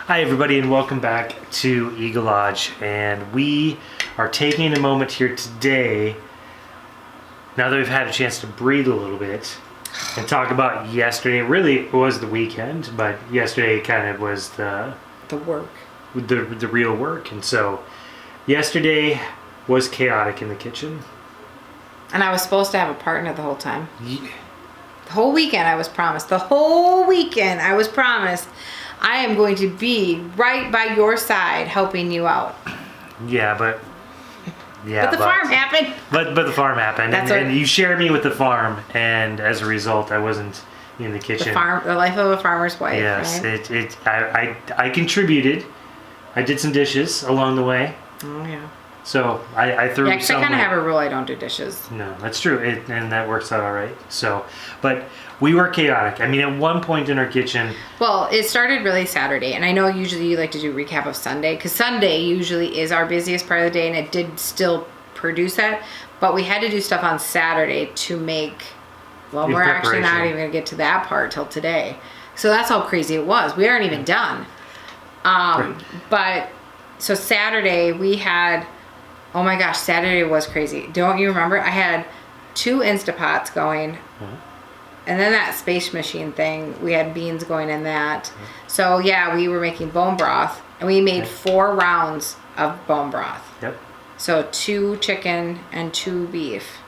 Hi everybody and welcome back to Eagle Lodge, and we are taking a moment here today, now that we've had a chance to breathe a little bit and talk about yesterday. Really it was the weekend, but yesterday kind of was the work, the real work. And so yesterday was chaotic in the kitchen. and I was supposed to have a partner the whole time. Yeah. The whole weekend I was promised. I am going to be right by your side helping you out. But the farm happened. But the farm happened, and you shared me with the farm, and as a result, I wasn't in the kitchen. The life of a farmer's wife. Yes, right? I contributed. I did some dishes along the way. Oh yeah. So I threw. Yeah, because I kind of have a rule. I don't do dishes. No, that's true, and that works out all right. So, but we were chaotic. I mean, at one point in our kitchen. Well, it started really Saturday, and I know usually you like to do a recap of Sunday, because Sunday usually is our busiest part of the day, and it did still produce that. But we had to do stuff on Saturday to make. Well, we're actually not even going to get to that part till today. So that's how crazy it was. We aren't even done. Right. But so Saturday we had. Oh my gosh, Saturday was crazy. Don't you remember? I had 2 Instapots going. Mm-hmm. And then that space machine thing, we had beans going in that. Mm-hmm. So yeah, we were making bone broth. And we made 4 rounds of bone broth. Yep. So 2 chicken and 2 beef.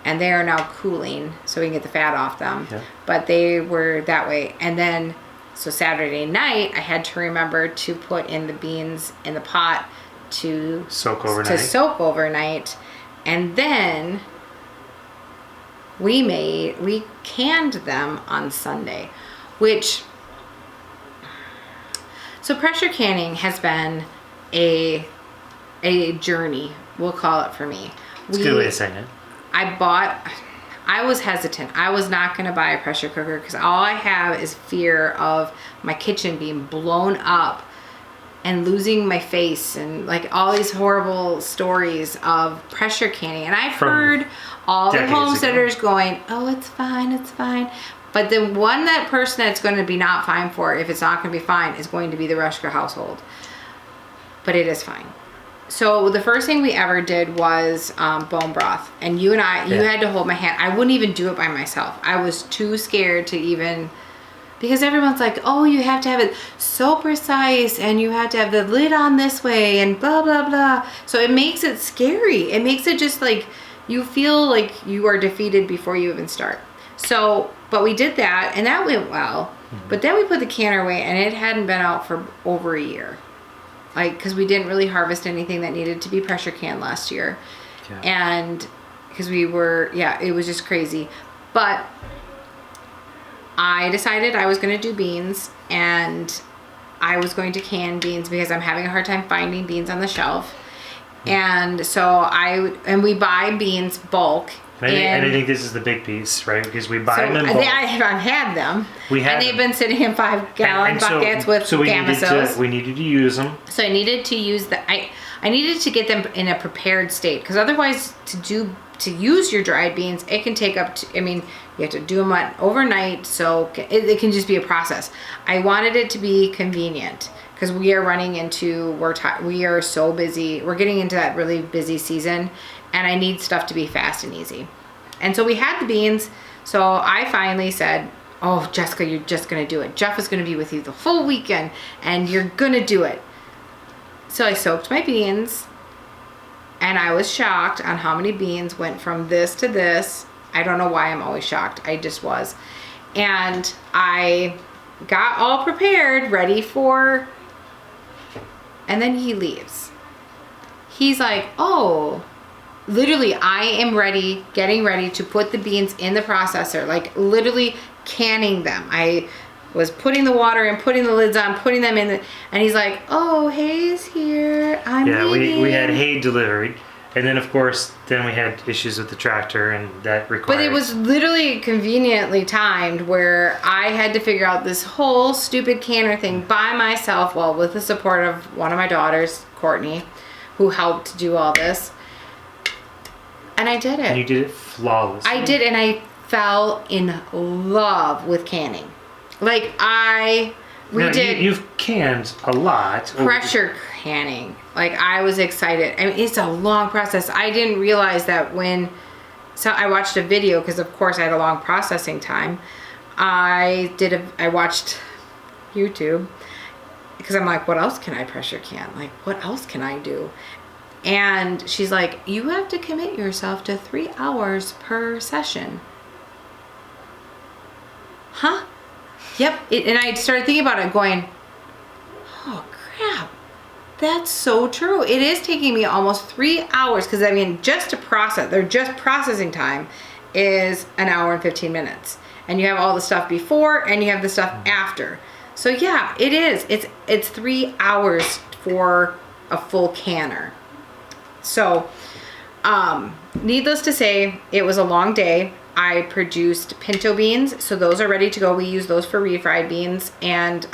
And they are now cooling so we can get the fat off them. Yep. But they were that way. And then, so Saturday night, I had to remember to put in the beans in the pot to soak overnight, and then we canned them on Sunday, which, so pressure canning has been a journey, we'll call it, for me. It's a good way of saying it. I was hesitant. I was not going to buy a pressure cooker because all I have is fear of my kitchen being blown up and losing my face, and like all these horrible stories of pressure canning. And I've heard all the homesteaders going, oh, it's fine, it's fine. But the person that's going to be not fine for it, if it's not going to be fine, is going to be the Rushka household. But it is fine. So the first thing we ever did was bone broth. And you had to hold my hand. I wouldn't even do it by myself. I was too scared to even... Because everyone's like, oh, you have to have it so precise, and you have to have the lid on this way, and blah, blah, blah. So it makes it scary. It makes it just like, you feel like you are defeated before you even start. So, but we did that, and that went well. Mm-hmm. But then we put the canner away, and it hadn't been out for over a year. Like, because we didn't really harvest anything that needed to be pressure canned last year. Yeah. And because it was just crazy. But I decided I was going to do beans, and I was going to can beans because I'm having a hard time finding beans on the shelf. And so we buy beans bulk. And I think this is the big piece, right? Because we buy them in bulk. I've had them. They've been sitting in 5-gallon buckets with Gamasos. We needed to use them. So I needed to use I needed to get them in a prepared state, because otherwise to use your dried beans, it can take up to, you have to do them overnight, so it can just be a process. I wanted it to be convenient, because we are so busy. We're getting into that really busy season, and I need stuff to be fast and easy. And so we had the beans, so I finally said, oh, Jessica, you're just going to do it. Jeff is going to be with you the whole weekend, and you're going to do it. So I soaked my beans, and I was shocked on how many beans went from this to this. I don't know why I'm always shocked. I just was. And I got all prepared, ready for... And then he leaves. He's like, oh... Literally, I am getting ready to put the beans in the processor. Like, literally canning them. I was putting the water in, putting the lids on, putting them in. And he's like, oh, Hay's here. I'm leaving. We had hay delivered. And then, of course, we had issues with the tractor, and that required... But it was literally conveniently timed where I had to figure out this whole stupid canner thing by myself, well, with the support of one of my daughters, Courtney, who helped do all this. And I did it. And you did it flawlessly. I did, and I fell in love with canning. Like, I You've canned a lot. Pressure canning. Like, I was excited. I mean, it's a long process. I didn't realize that so I watched a video because of course I had a long processing time. I watched YouTube because I'm like, what else can I pressure can? Like, what else can I do? And she's like, you have to commit yourself to 3 hours per session. Huh? Yep. And I started thinking about it going, oh crap. That's so true. It is taking me almost 3 hours because I mean, just to process, just processing time is 1 hour and 15 minutes. And you have all the stuff before and you have the stuff after. So yeah, it is. It's 3 hours for a full canner. So, needless to say, it was a long day. I produced pinto beans, so those are ready to go. We use those for refried beans and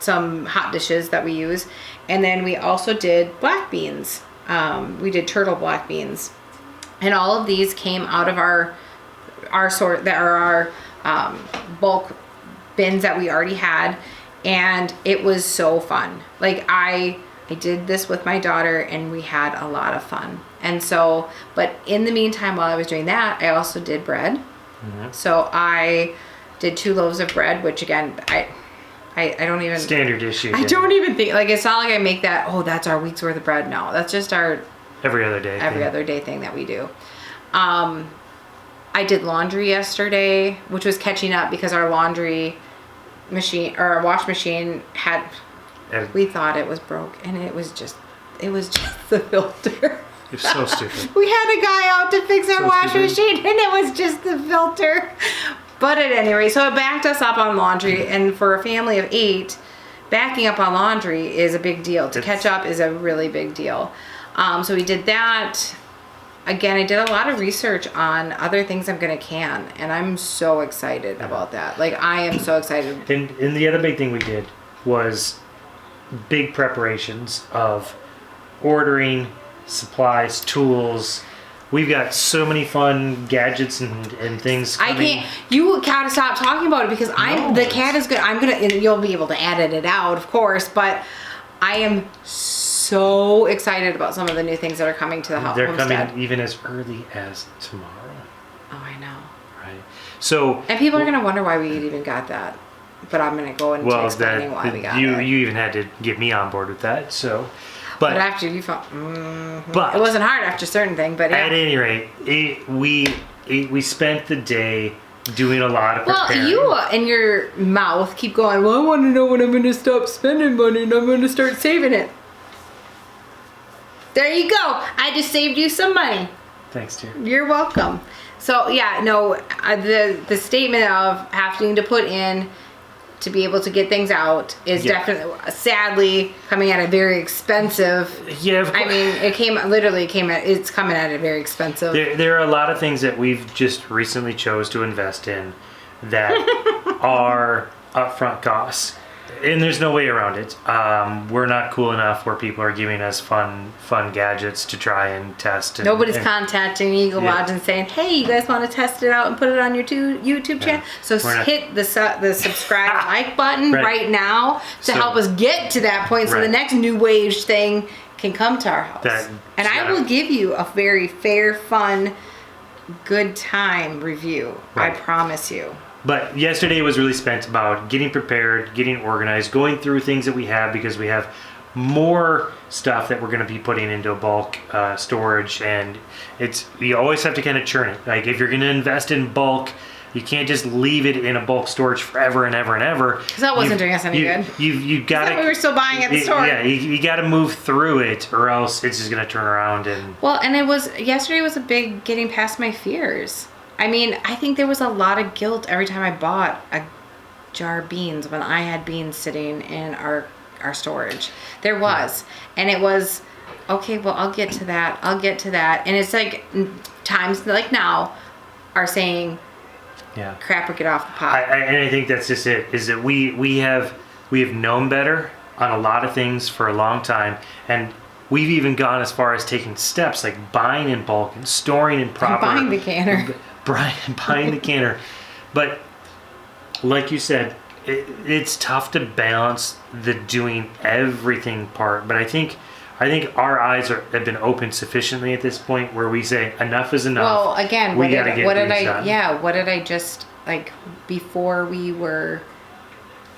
some hot dishes that we use. And then we also did black beans. We did turtle black beans. And all of these came out of our bulk bins that we already had. And it was so fun. Like, I did this with my daughter and we had a lot of fun. And so, but in the meantime, while I was doing that, I also did bread. Mm-hmm. So I did 2 loaves of bread, which again, I don't even... Standard issue. I don't even think, like, it's not like I make that, oh, that's our week's worth of bread. No, that's just our... Every other day thing that we do. I did laundry yesterday, which was catching up because our laundry machine, or our wash machine we thought it was broke, and it was just the filter. You're so stupid. We had a guy out to fix our wash machine, and it was just the filter. But at any rate, so it backed us up on laundry, and for a family of 8, backing up on laundry is a big deal. To catch up is a really big deal. So we did that. Again, I did a lot of research on other things I'm going to can, and I'm so excited about that. Like, I am so excited. And the other big thing we did was big preparations of ordering supplies, tools. We've got so many fun gadgets and things coming. I can't. You gotta stop talking about it because the cat is good. And you'll be able to edit it out, of course. But I am so excited about some of the new things that are coming to the homestead. They're coming even as early as tomorrow. Oh, I know. Right. So. And people are gonna wonder why we even got that. But I'm gonna go into explaining why we got it. You even had to get me on board with that. So. But after you felt, but it wasn't hard after a certain thing. But yeah. At any rate, we spent the day doing a lot of preparing. Well, you and your mouth keep going, well, I want to know when I'm going to stop spending money and I'm going to start saving it. There you go. I just saved you some money. Thanks, dear. You're welcome. So yeah, no, the statement of having to put in to be able to get things out is definitely, sadly, coming at a very expensive. Yeah, of course. I mean, it's coming at a very expensive. There are a lot of things that we've just recently chose to invest in that are upfront costs. And there's no way around it. We're not cool enough where people are giving us fun gadgets to try and test. Nobody's contacting Eagle Lodge and saying, hey, you guys want to test it out and put it on your YouTube channel? So hit the subscribe like button right now to help us get to that point so the next new wave thing can come to our house. And I will give you a very fair, fun, good time review. I promise you. But yesterday was really spent about getting prepared, getting organized, going through things that we have because we have more stuff that we're going to be putting into a bulk storage, and you always have to kind of churn it. Like if you're going to invest in bulk, you can't just leave it in a bulk storage forever and ever and ever. Because that wasn't doing us any good. You've got to. We were still buying at the store. Yeah, you got to move through it, or else it's just going to turn around and. Well, and yesterday was a big getting past my fears. I mean, I think there was a lot of guilt every time I bought a jar of beans when I had beans sitting in our storage. There was. And it was, okay, well, I'll get to that. And it's like times like now are saying, crap or get off the pot. And I think that's just it, is that we have known better on a lot of things for a long time. And we've even gone as far as taking steps like buying in bulk and storing in proper. Buying the canner. Buying the canner. But like you said, it's tough to balance the doing everything part, but I think our eyes have been opened sufficiently at this point where we say enough is enough. Well, again, we got to get these done. what did I just, like, before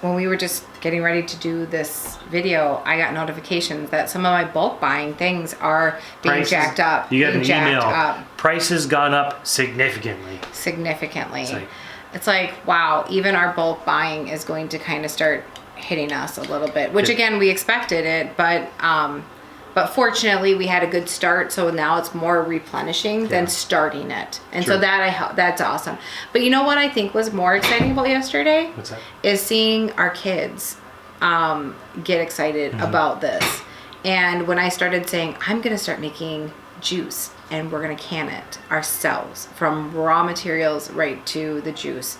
when we were just getting ready to do this video, I got notifications that some of my bulk buying things are being jacked up. You got an email. Up. Price has gone up significantly. It's like, wow, even our bulk buying is going to kind of start hitting us a little bit, which again, we expected it, but fortunately we had a good start. So now it's more replenishing than starting it. And so that's awesome. But you know what I think was more exciting about yesterday? What's that? Is seeing our kids get excited about this. And when I started saying, I'm going to start making juice and we're going to can it ourselves from raw materials right to the juice,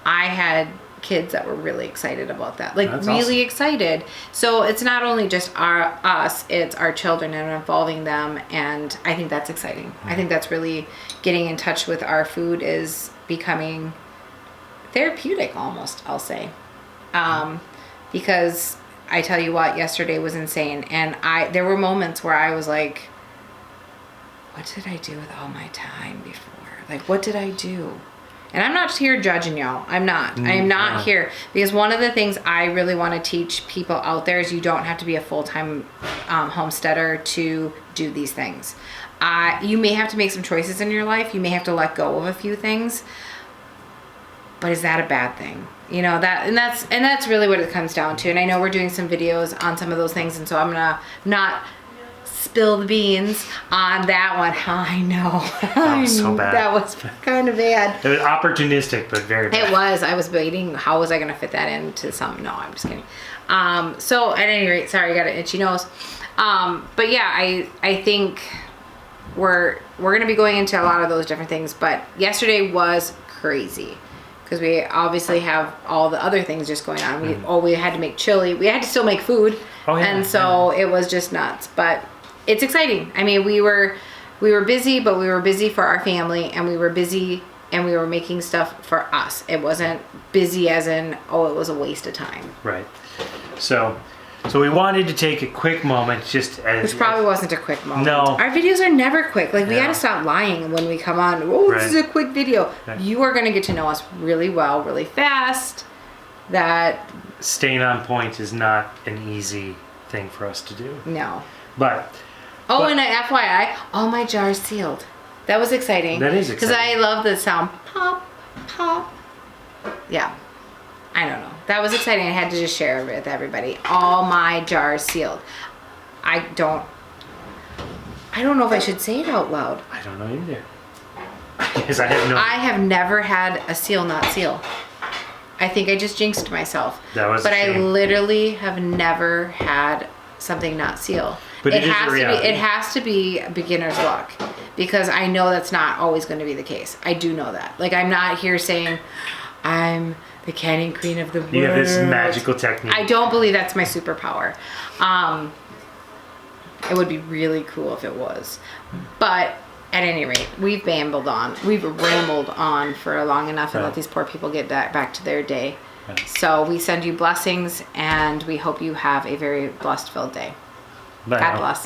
I had kids that were really excited about that, like That's really awesome. Excited. So it's not only just us, it's our children and involving them. And I think that's exciting. I think that's really getting in touch with our food is becoming therapeutic almost, I'll say. Because I tell you what, yesterday was insane. And there were moments where I was like, what did I do with all my time before? Like, what did I do? And I'm not here judging y'all. I'm not. I am not here. Because one of the things I really want to teach people out there is you don't have to be a full-time homesteader to do these things. You may have to make some choices in your life. You may have to let go of a few things. But is that a bad thing? You know, that's really what it comes down to. And I know we're doing some videos on some of those things. And so I'm going to not spill the beans on that one. I know. That was so bad. That was kind of bad. It was opportunistic, but very bad. It was. I was waiting. How was I going to fit that into some? No, I'm just kidding. So at any rate, sorry, I got an itchy nose. But yeah, I think we're going to be going into a lot of those different things. But yesterday was crazy because we obviously have all the other things just going on. We had to make chili. We had to still make food. Oh, yeah. And so it was just nuts. But it's exciting. I mean, we were busy, but we were busy for our family, and we were busy and we were making stuff for us. It wasn't busy as in, oh, it was a waste of time. Right. So we wanted to take a quick moment just as... Which probably wasn't a quick moment. No. Our videos are never quick. Like, we got to stop lying when we come on. Oh, this is a quick video. Right. You are going to get to know us really well, really fast. That... Staying on point is not an easy thing for us to do. No. But... And a FYI, all my jars sealed. That was exciting. That is exciting. Because I love the sound. Pop, pop. Yeah. I don't know. That was exciting. I had to just share it with everybody. All my jars sealed. I don't know if I should say it out loud. I don't know either. Because I have never had a seal not seal. I think I just jinxed myself. That was a But I shame. literally have never had something not seal. But it is a reality. It has to be beginner's luck, because I know that's not always going to be the case. I do know that. Like, I'm not here saying I'm the canning queen of the world. You have this magical technique. I don't believe that's my superpower. It would be really cool if it was. But at any rate, we've rambled on for long enough and let these poor people get back to their day. Right. So we send you blessings, and we hope you have a very blessed filled day. Bye God now. bless.